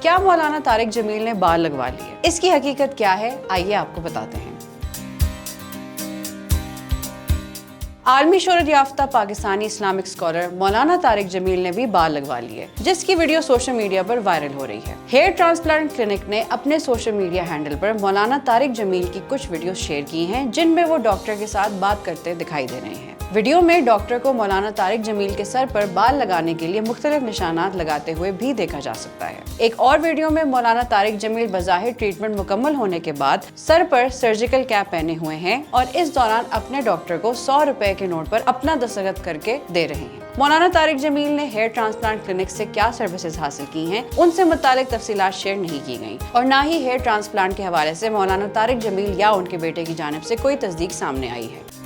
क्या मौलाना तारिक जमील ने बाल लगवा लिए? इसकी हकीकत क्या है, आइए आपको बताते हैं। आलमी शोहरत याफ्ता पाकिस्तानी इस्लामिक स्कॉलर मौलाना तारिक जमील ने भी बाल लगवा लिए, जिसकी वीडियो सोशल मीडिया पर वायरल हो रही है। हेयर ट्रांसप्लांट क्लिनिक ने अपने सोशल मीडिया हैंडल पर मौलाना तारिक जमील की कुछ वीडियो शेयर की हैं, जिनमें वो डॉक्टर के साथ बात करते दिखाई दे रहे हैं। वीडियो में डॉक्टर को मौलाना तारिक जमील के सर पर बाल लगाने के लिए मुख्तलिफ निशानात लगाते हुए भी देखा जा सकता है। एक और वीडियो में मौलाना तारिक जमील बज़ाहिर ट्रीटमेंट मुकम्मल होने के बाद सर पर सर्जिकल कैप पहने हुए हैं और इस दौरान अपने डॉक्टर को 100 रुपए के नोट पर अपना दस्तखत करके दे रहे हैं। मौलाना तारिक जमील ने हेयर ट्रांसप्लांट क्लिनिक से क्या सर्विसेज हासिल की हैं, उनसे मुतालिक तफसीलात शेयर नहीं की गई और न ही हेयर ट्रांसप्लांट के हवाले से मौलाना तारिक जमील या उनके बेटे की जानिब से कोई तस्दीक सामने आई है।